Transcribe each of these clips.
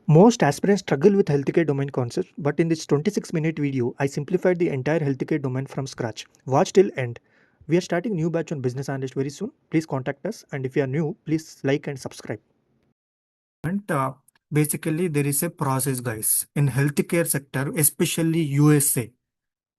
Most aspirants struggle with healthcare domain concepts, but in this 26-minute video, I simplified the entire healthcare domain from scratch. Watch till end. We are starting new batch on Business Analyst very soon. Please contact us, and if you are new, please like and subscribe. And basically, there is a process, guys, in healthcare sector, especially USA.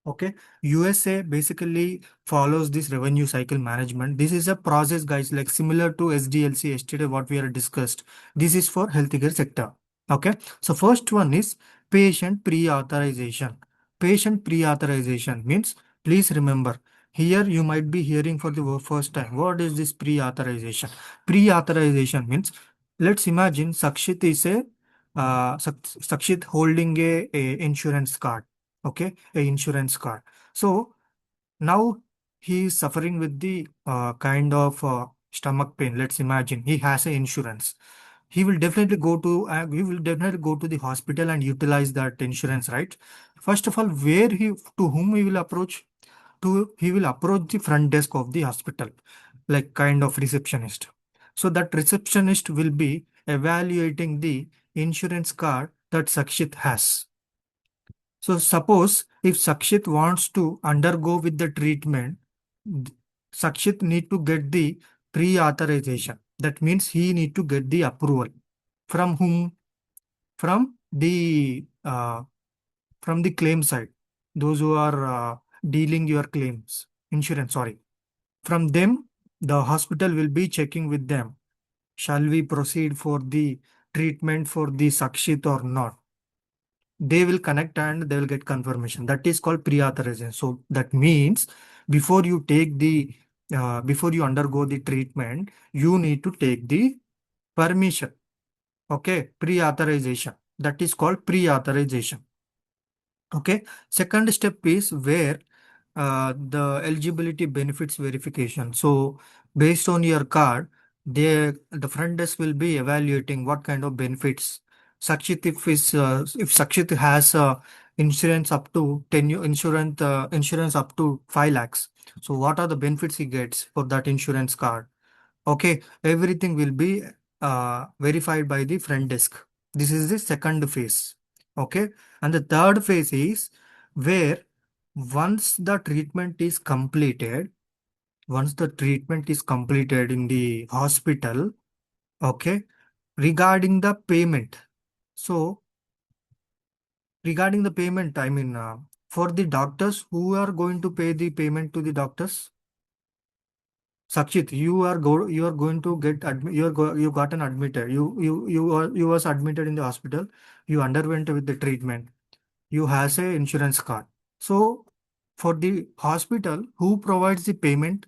Okay, USA basically follows this revenue cycle management. This is a process, guys, like similar to SDLC yesterday, what we are discussed. This is for healthcare sector. Okay, so first one is patient pre-authorization. Patient pre-authorization means, please remember, here you might be hearing for the first time. What is this pre-authorization? Pre-authorization means, let's imagine Sakshit is a Sakshit holding a insurance card. Okay, a insurance card. So now he is suffering with the kind of stomach pain. Let's imagine he has a insurance. He will definitely go to the hospital and utilize that insurance, right? First of all, where he to whom he will approach? To he will approach the front desk of the hospital, like kind of receptionist. So that receptionist will be evaluating the insurance card that Sakshit has. So suppose if Sakshit wants to undergo with the treatment, Sakshit need to get the pre-authorization. That means he need to get the approval. From whom? From the claim side. Those who are dealing your claims, insurance, sorry. From them, the hospital will be checking with them. Shall we proceed for the treatment for the Sakshit or not? They will connect and they will get confirmation. That is called pre-authorization. So that means before you take the before you undergo the treatment, you need to take the permission. Okay, pre-authorization. That is called pre-authorization. Okay, second step is where the eligibility benefits verification. So based on your card, the front desk will be evaluating what kind of benefits. Sakshit, if Sakshit has insurance up to 10 insurance up to 5 lakhs. So what are the benefits he gets for that insurance card? Okay, everything will be verified by the front desk. This is the second phase. Okay, and the third phase is where once the treatment is completed, once the treatment is completed in the hospital, okay, regarding the payment. So regarding the payment, I mean, for the doctors, who are going to pay the payment to the doctors? Sakshit, you are going to get you gotten admitted. You was admitted in the hospital. You underwent with the treatment. You has a insurance card. So for the hospital, who provides the payment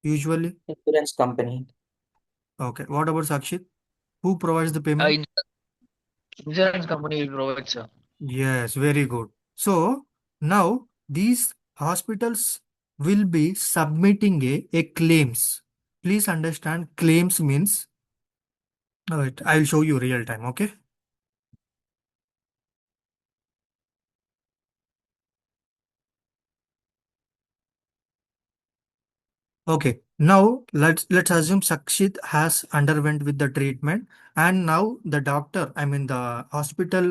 usually? Insurance company. Okay. What about Sakshit? Who provides the Uh, payment? in- Insurance company will provide, sir. Yes, very good. So now these hospitals will be submitting a claims. Please understand claims means. Wait, I'll show you real time. Okay. Okay, now let's assume Sakshit has underwent with the treatment, and now the doctor, I mean the hospital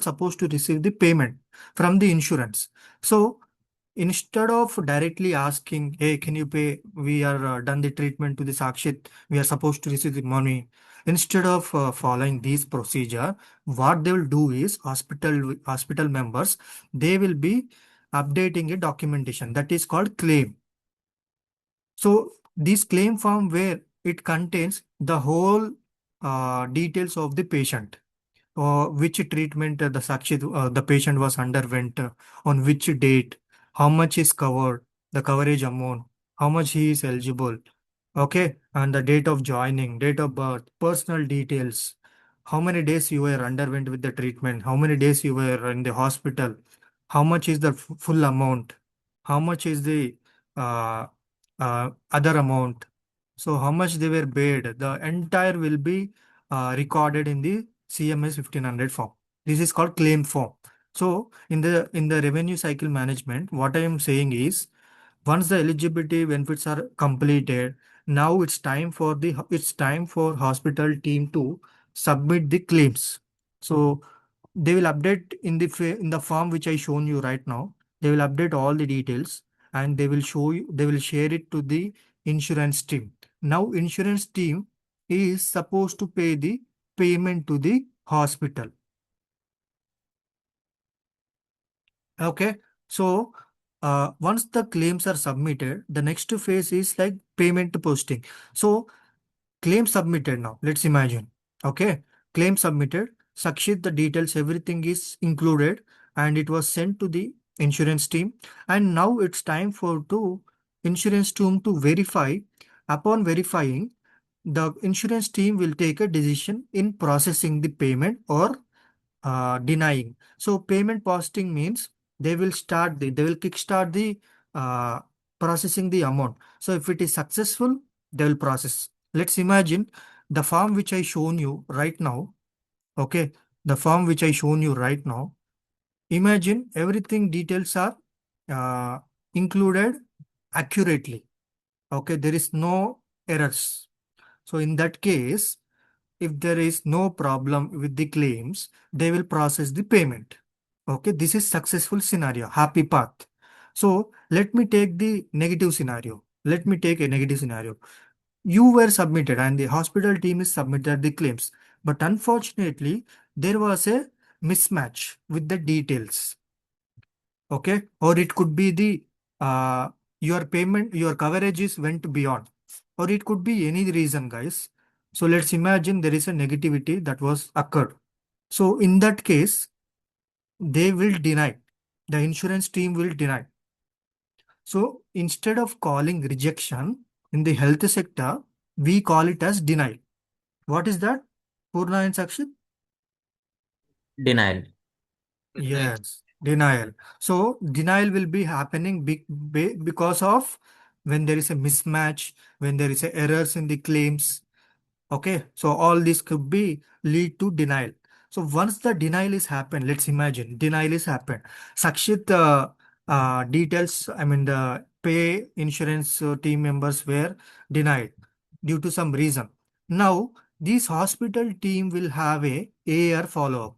supposed to receive the payment from the insurance. So instead of directly asking, hey, can you pay? We are done the treatment to the Sakshit. We are supposed to receive the money. Instead of following this procedure, what they will do is hospital members, they will be updating a documentation that is called claim. So this claim form where it contains the whole details of the patient, which treatment the patient was underwent, on which date, how much is covered, the coverage amount, how much he is eligible, okay, and the date of joining, date of birth, personal details, how many days you were underwent with the treatment, how many days you were in the hospital, how much is the full amount, how much is the uh, other amount, so how much they were paid, the entire will be recorded in the CMS 1500 form. This is called claim form. So in the revenue cycle management, what I am saying is, once the eligibility benefits are completed, now it's time for hospital team to submit the claims. So they will update in the in the form which I shown you right now. They will update all the details and they will show you, they will share it to the insurance team. Now insurance team is supposed to pay the payment to the hospital. Okay. So once the claims are submitted, the next phase is like payment posting. So claim submitted now. Let's imagine. Okay. Claim submitted. Sakshit, the details, everything is included and it was sent to the insurance team. And now it's time for to insurance team to verify. Upon verifying, the insurance team will take a decision in processing the payment or denying. So payment posting means they will kickstart the uh, processing the amount. So if it is successful, they will process. Let's imagine the form which I shown you right now. Okay, the form which I shown you right now. Imagine everything details are uh, included accurately. Okay, there is no errors. So in that case, if there is no problem with the claims, they will process the payment. Okay, this is successful scenario, happy path. So let me take the negative scenario. Let me take a negative scenario. You were submitted and the hospital team is submitted the claims, but unfortunately, there was a mismatch with the details. Okay, or it could be the your payment, your coverages went beyond, or it could be any reason, guys. So let's imagine there is a negativity that was occurred. So in that case, they will deny. The insurance team will deny. So instead of calling rejection in the health sector, we call it as denial. What is that? Purna and Sakshit? Denial. Right. Yes, denial. So denial will be happening because of when there is a mismatch, when there is a errors in the claims. Okay, so all this could be lead to denial. So once the denial is happened, let's imagine denial is happened. Sakshit details, I mean the pay insurance team members were denied due to some reason. Now this hospital team will have a AR follow-up.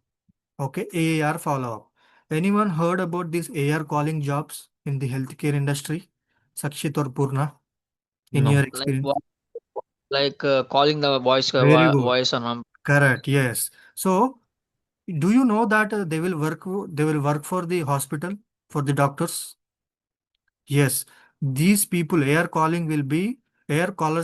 Okay, AAR follow-up. Anyone heard about these AR calling jobs in the healthcare industry? Sakshit or Purna, in your No. Like experience? what? Like calling the Very good. voice on one. Correct. Yes. So, do you know that they will work for the hospital, for the doctors? Yes, these people, air callers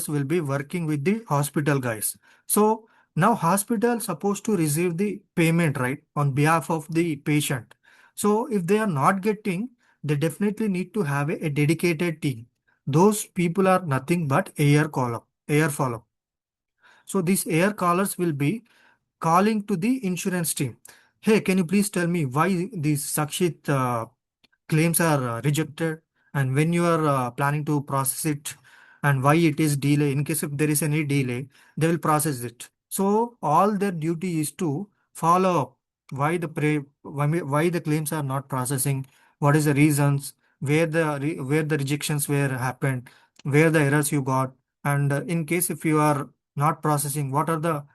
will be working with the hospital guys. So now hospital supposed to receive the payment, right, on behalf of the patient. So if they are not getting, they definitely need to have a dedicated team. Those people are nothing but air follow. So these air callers will be calling to the insurance team. Hey, can you please tell me why these Sakshit claims are rejected and when you are planning to process it and why it is delay? In case if there is any delay, they will process it. So all their duty is to follow up why why the claims are not processing, what is the reasons, where the rejections were happened, where the errors you got, and in case if you are not processing, what are the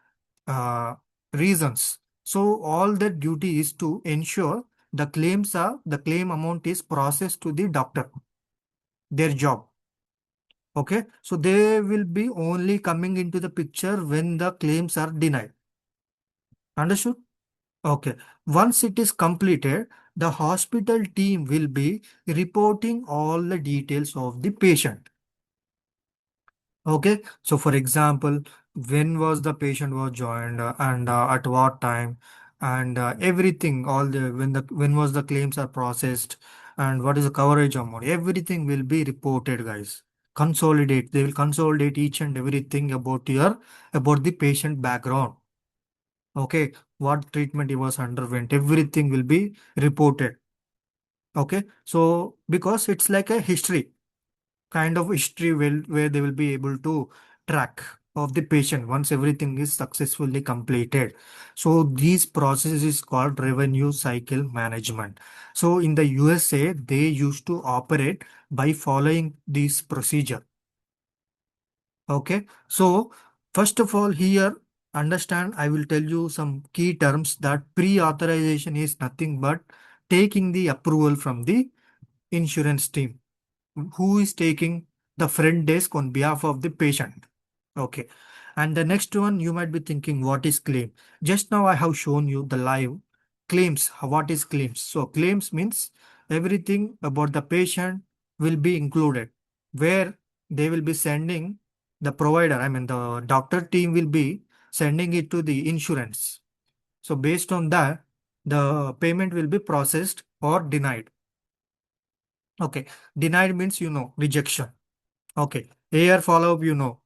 uh, reasons. So all their duty is to ensure the claim amount is processed to the doctor, their job. Okay, so they will be only coming into the picture when the claims are denied. Understood? Okay, once it is completed, the hospital team will be reporting all the details of the patient. Okay, so for example, when was the patient was joined and at what time, and everything, all the when was the claims are processed, and what is the coverage amount, everything will be reported, guys. Consolidate, they will consolidate each and everything about the patient background. Okay, what treatment he was underwent, everything will be reported. Okay, so because it's like a history kind of history where they will be able to track of the patient once everything is successfully completed. So these process is called revenue cycle management. So in the USA, they used to operate by following this procedure. Okay, so first of all here, understand, I will tell you some key terms that pre-authorization is nothing but taking the approval from the insurance team. Who is taking the front desk on behalf of the patient? Okay. And the next one, you might be thinking, what is claim? Just now I have shown you the live claims. What is claims? So claims means everything about the patient will be included, where they will be sending the provider, I mean the doctor team will be sending it to the insurance. So based on that, the payment will be processed or denied. Okay. Denied means, rejection. Okay. AR follow-up,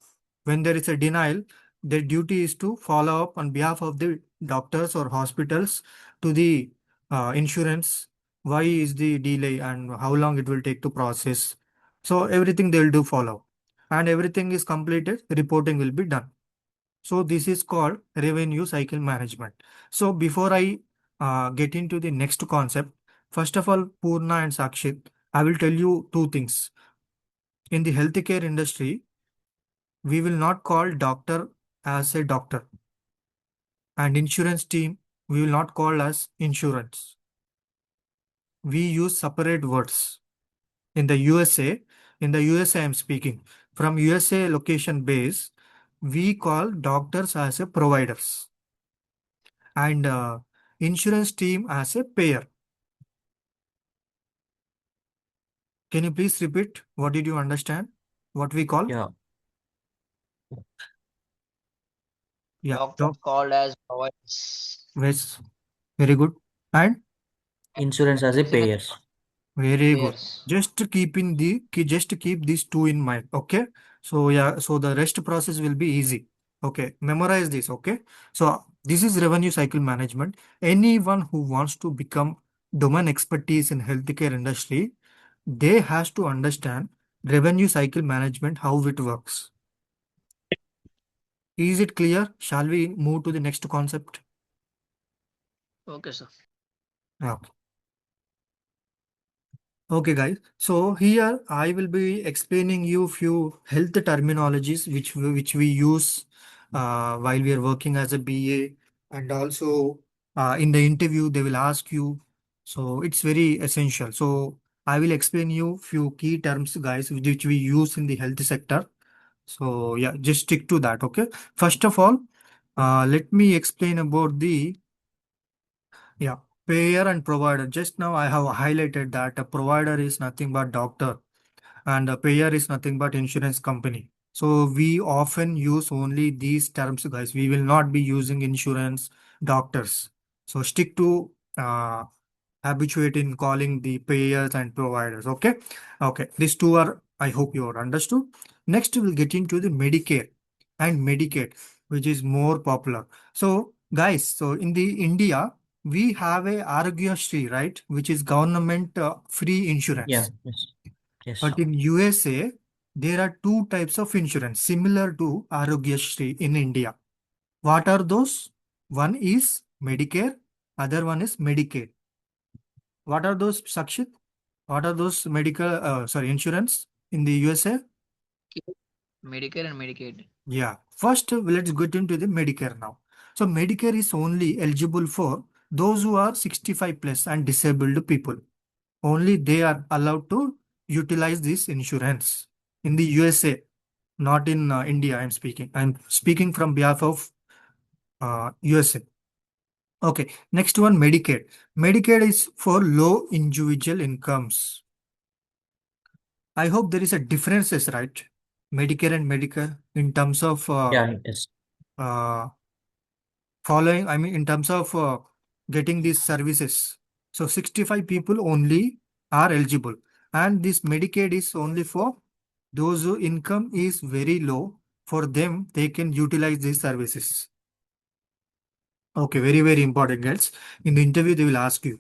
when there is a denial, their duty is to follow up on behalf of the doctors or hospitals to the insurance. Why is the delay and how long it will take to process? So everything they will do follow. And everything is completed, reporting will be done. So this is called revenue cycle management. So before I get into the next concept, first of all, Purna and Sakshit, I will tell you two things. In the healthcare industry, we will not call doctor as a doctor, and insurance team we will not call as insurance. We use separate words. In the USA, I'm speaking from USA location base, we call doctors as a providers and insurance team as a payer. Can you please repeat? What did you understand? What we call? Yeah, Yeah, Doctors called as providers. yes, very good. And insurance as a Insurance payers. very good. payers. Just keep these two in mind. Okay. So yeah, so the rest process will be easy. Okay. Memorize this. Okay. So this is revenue cycle management. Anyone who wants to become domain expertise in healthcare industry, they has to understand revenue cycle management, how it works. Is it clear? Shall we move to the next concept? Okay, sir. Yeah. Okay, guys. So here I will be explaining you few health terminologies which we use while we are working as a BA, and also in the interview they will ask you. So it's very essential. So I will explain you few key terms, guys, which we use in the health sector. So yeah, just stick to that. Okay. First of all, let me explain about the yeah, payer and provider. Just now I have highlighted that a provider is nothing but doctor and a payer is nothing but insurance company. So we often use only these terms, guys. We will not be using insurance doctors. So stick to habituate in calling the payers and providers. Okay. Okay. These two are, I hope you are understood. Next, we'll get into the Medicare and Medicaid, which is more popular. So guys, so in the India, we have a Arogya right, which is government free Yeah, insurance. yes, yes. But in USA, there are two types of insurance similar to Arogya in India. What are those? One is Medicare, other one is Medicaid. What are those, Sakshit? What are those insurance in the USA? Medicare and Medicaid. Yeah. First, let's get into the Medicare now. So Medicare is only eligible for those who are 65 plus and disabled people. Only they are allowed to utilize this insurance in the USA, not in India. I'm speaking from behalf of USA. Okay. Next one, Medicaid. Medicaid is for low individual incomes. I hope there is a differences, right? Medicare and Medicare in terms of Yeah, yes. uh, following, I mean, in terms of getting these services. So 65 people only are eligible. And this Medicaid is only for those who income is very low. For them, they can utilize these services. Okay, very, very important, guys. In the interview, they will ask you.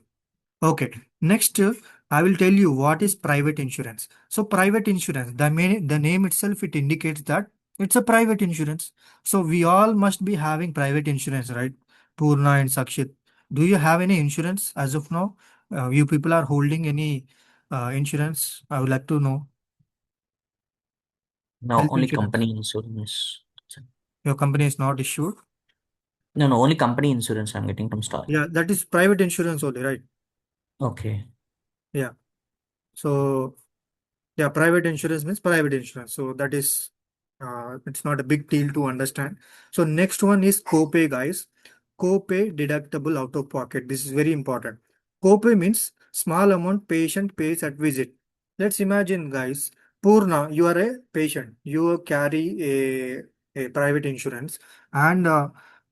Okay, next I will tell you what is private insurance. So private insurance, the name itself, it indicates that it's a private insurance. So we all must be having private insurance, right? Purna and Sakshit. Do you have any insurance as of now? You people are holding any insurance? I would like to know. Now Health only insurance. company insurance. Your company is not issued. No, no, only company insurance I'm getting from start. Yeah, that is private insurance only, right? Okay. Yeah. So yeah, private insurance means private insurance. So that is, it's not a big deal to understand. So next one is copay, guys. Copay, deductible out of pocket. This is very important. Copay means small amount patient pays at visit. Let's imagine, guys, Purna, you are a patient. You carry a private insurance, and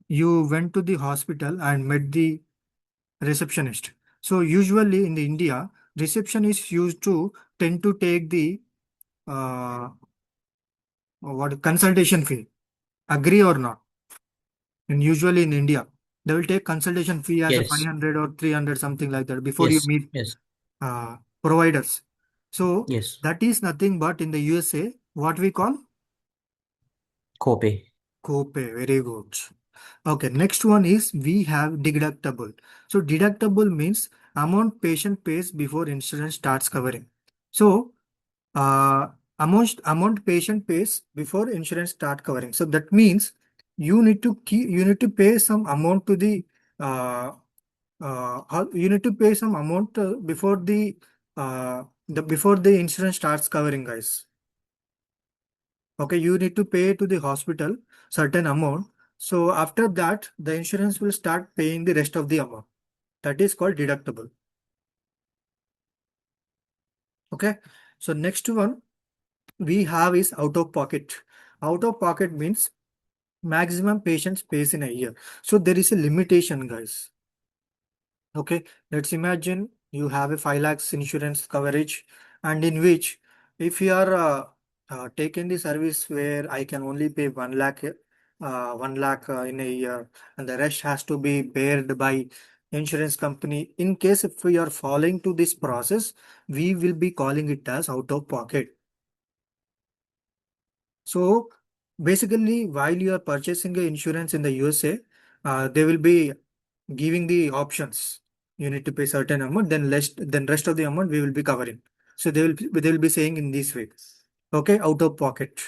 you went to the hospital and met the receptionist. So usually in the India, receptionist used to tend to take the what consultation fee. Agree or not? And usually in India, they will take consultation fee as a Yes. 500 or 300, something like that, before you Yes. meet Yes. providers. So Yes. that is nothing but in the USA, what we call Copay. copay. Very good. Okay, next one is we have deductible. So deductible means amount patient pays before insurance starts covering. So uh, amount patient pays before insurance start covering. So that means you need to pay some amount to uh, you need to pay some amount before the insurance starts covering, guys. Okay, you need to pay to the hospital certain amount. So after that, the insurance will start paying the rest of the amount. That is called deductible. Okay. So next one we have is out of pocket. Out of pocket means maximum patient space in a year. So there is a limitation, guys. Okay, let's imagine you have a 5 lakhs insurance coverage, and in which if you are taking the service where I can only pay 1 lakh, 1 lakh in a year, and the rest has to be bared by insurance company. In case if we are following to this process, we will be calling it as out of pocket. So basically, while you are purchasing a insurance in the USA, they will be giving the options. You need to pay certain amount, then rest of the amount we will be covering. So they will be saying in this way. Okay, out of pocket.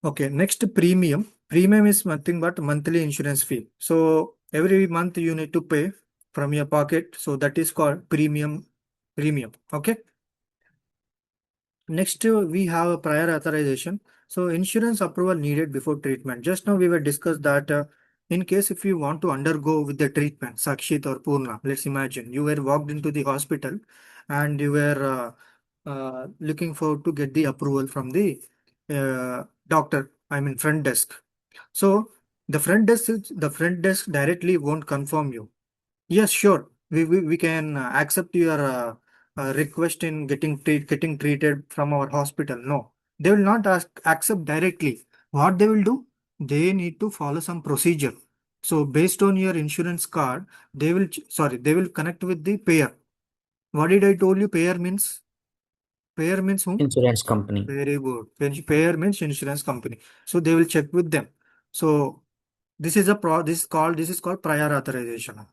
Okay, next premium. Premium is nothing but monthly insurance fee. So every month you need to pay from your pocket. So that is called premium. Premium. Okay. Next, we have a prior authorization. So insurance approval needed before treatment. Just now we were discussed that in case if you want to undergo with the treatment, Sakshit or Purna, let's imagine you were walked into the hospital and you were looking for to get the approval from the doctor, I mean front desk. So the front desk directly won't confirm you. Yes, sure. We can accept your request in getting treated from our hospital. No, they will not accept directly. What they will do? They need to follow some procedure. So based on your insurance card, they will connect with the payer. What did I told you? Payer means whom? Insurance company. Very good. Payer means insurance company. So they will check with them. So this is called prior authorization.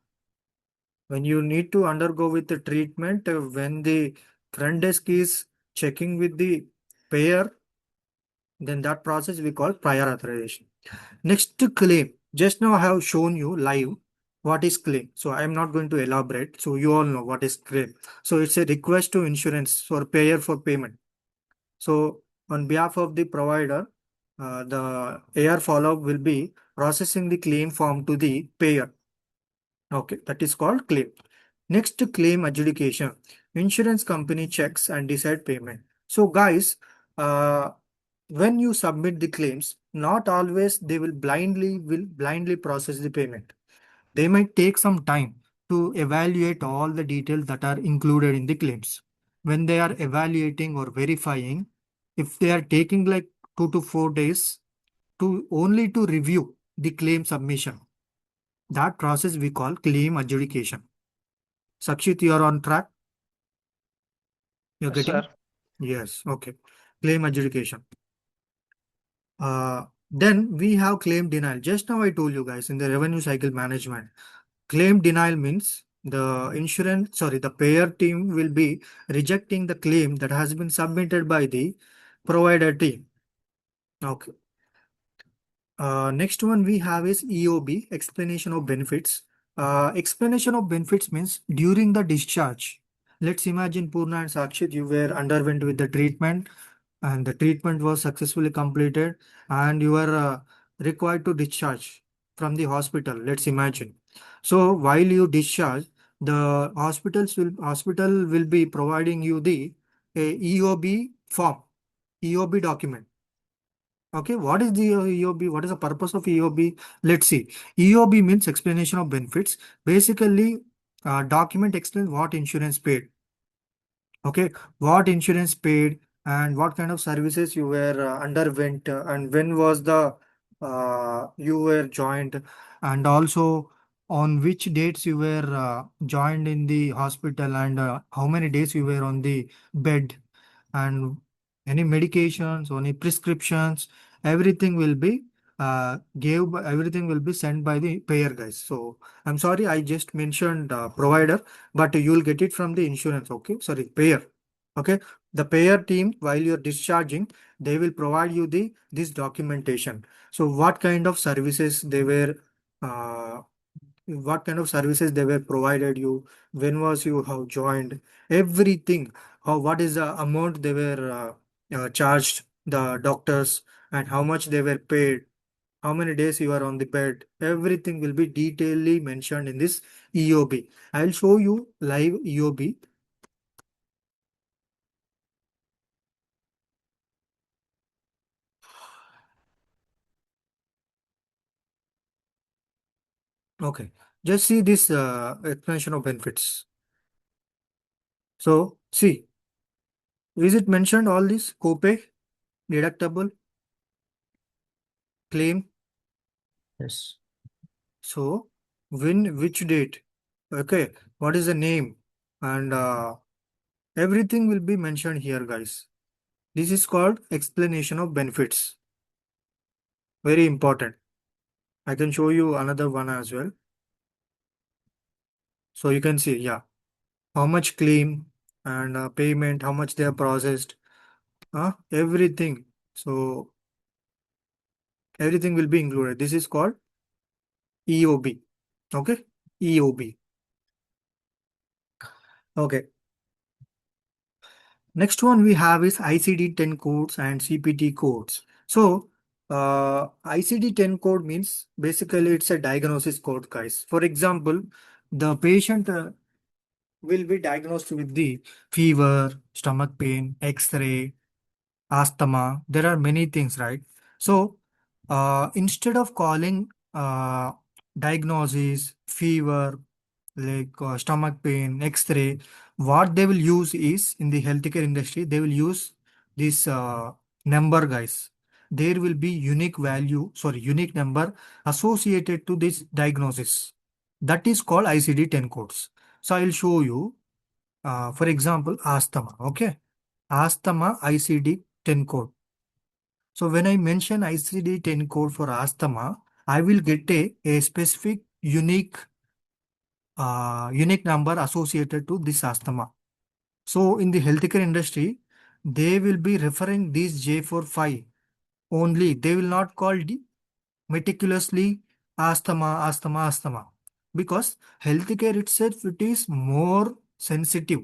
When you need to undergo with the treatment, when the front desk is checking with the payer, then that process we call prior authorization. Next to claim. Just now I have shown you live what is claim. So I am not going to elaborate. So you all know what is claim. So it's a request to insurance for payer for payment. So on behalf of the provider, the AR follow-up will be processing the claim form to the payer. Okay, that is called claim. Next, claim adjudication. Insurance company checks and decide payment. So, guys, uh, when you submit the claims, not always they will blindly process the payment. They might take some time to evaluate all the details that are included in the claims. When they are evaluating or verifying, if they are taking like 2 to 4 days to only to review the claim submission, that process we call claim adjudication. Sakshit, you are on track. You're Yes, getting? sir. Yes. Okay. Claim adjudication. Then we have claim denial. Just now I told you guys in the revenue cycle management, claim denial means the payer team will be rejecting the claim that has been submitted by the provider team. Okay. Next one we have is EOB, explanation of benefits. Explanation of benefits means during the discharge. Let's imagine Purna and Sakshit, you were underwent with the treatment and the treatment was successfully completed and you are required to discharge from the hospital. Let's imagine. So while you discharge, the hospital will be providing you the EOB form, EOB document. Okay, what is the EOB? What is the purpose of EOB? Let's see. EOB means explanation of benefits. Basically, document explains what insurance paid. Okay, what insurance paid and what kind of services you were underwent and when was the you were joined and also on which dates you were joined in the hospital and how many days you were on the bed and any medications or any prescriptions, everything will be everything will be sent by the payer guys. So I'm sorry, I just mentioned provider, but you'll get it from the insurance. Okay, sorry, payer. Okay, the payer team while you're discharging, they will provide you the this documentation. So what kind of services they were uh, what kind of services they were provided you, when was you have joined, everything, how what is the amount they were charged the doctors and how much they were paid, how many days you are on the bed, everything will be detailedly mentioned in this EOB. I'll show you live EOB. Okay, just see this explanation of benefits. So see, is it mentioned all this copay, deductible, claim? Yes. So when, which date? Okay, what is the name? And everything will be mentioned here, guys. This is called explanation of benefits. Very important. I can show you another one as well. So you can see, yeah, how much claim and payment, how much they are processed, everything. So everything will be included. This is called EOB. Okay, EOB. Okay. Next one we have is ICD-10 codes and CPT codes. So ICD-10 code means basically it's a diagnosis code, guys. For example, the patient will be diagnosed with the fever, stomach pain, X-ray, asthma. There are many things, right? So instead of calling diagnosis, fever, like stomach pain, X-ray, what they will use is in the healthcare industry, they will use this number, guys. There will be unique value, sorry, unique number associated to this diagnosis. That is called ICD-10 codes. So I'll show you, for example, asthma. Okay, asthma ICD-10 code. So when I mention ICD-10 code for asthma, I will get a specific unique number associated to this asthma. So in the healthcare industry, they will be referring these J45 only. They will not call meticulously asthma, because healthcare itself, it is more sensitive.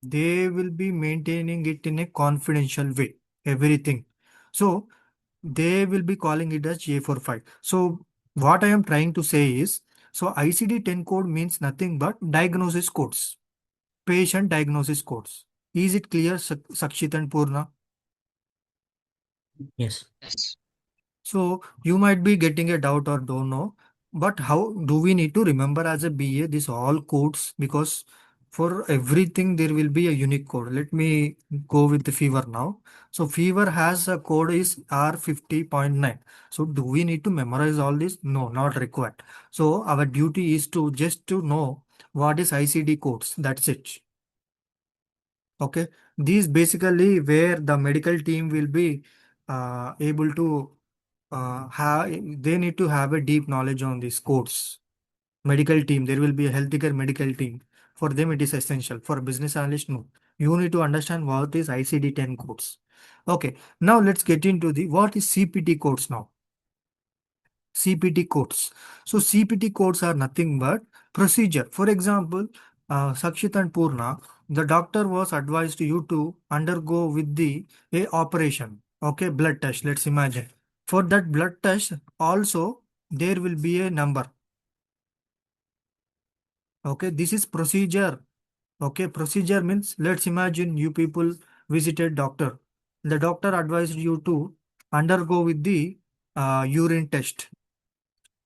They will be maintaining it in a confidential way, everything. So they will be calling it as J45. So what I am trying to say is, so ICD-10 code means nothing but diagnosis codes, patient diagnosis codes. Is it clear, Sakshit and Purna? Yes. Yes. So you might be getting a doubt or don't know, but how do we need to remember as a BA this all codes? Because for everything there will be a unique code. Let me go with the fever now. So fever has a code is R50.9. So do we need to memorize all this? No, not required. So our duty is to just to know what is ICD codes. That's it. Okay. These basically where the medical team will be able to have, they need to have a deep knowledge on these codes. Medical team, there will be a healthcare medical team. For them, it is essential. For a business analyst, no. You need to understand what is ICD-10 codes. Okay, now let's get into the what is CPT codes now. CPT codes. So CPT codes are nothing but procedure. For example, Sakshit and Purna, the doctor was advised you to undergo with the a operation. Okay, blood test. Let's imagine. For that blood test, also there will be a number. Okay, this is procedure. Okay, procedure means let's imagine you people visited doctor. The doctor advised you to undergo with the urine test.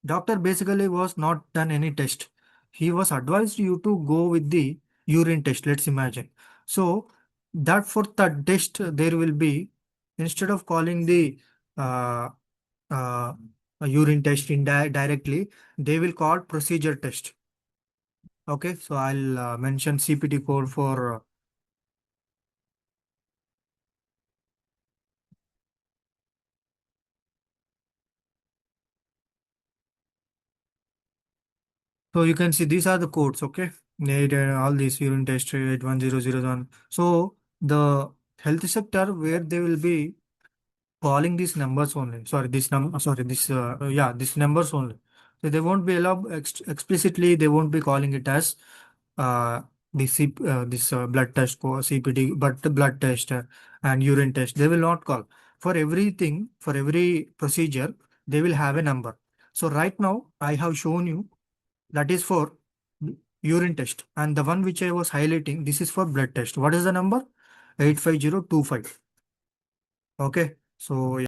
Doctor basically was not done any test. He was advised you to go with the urine test. Let's imagine. So that for that test there will be, instead of calling the uh, uh, urine test directly, they will call procedure test. Okay, so I'll mention CPT code for so you can see these are the codes, okay? Need all these urine test 81001. So the health sector where they will be calling these numbers only. Sorry, this number. Sorry, this yeah, these numbers only. So they won't be allowed explicitly. They won't be calling it as uh, this blood test CPT, but the blood test and urine test. They will not call for everything. For every procedure, they will have a number. So right now, I have shown you that is for urine test, and the one which I was highlighting, this is for blood test. What is the number? 85025. Okay, so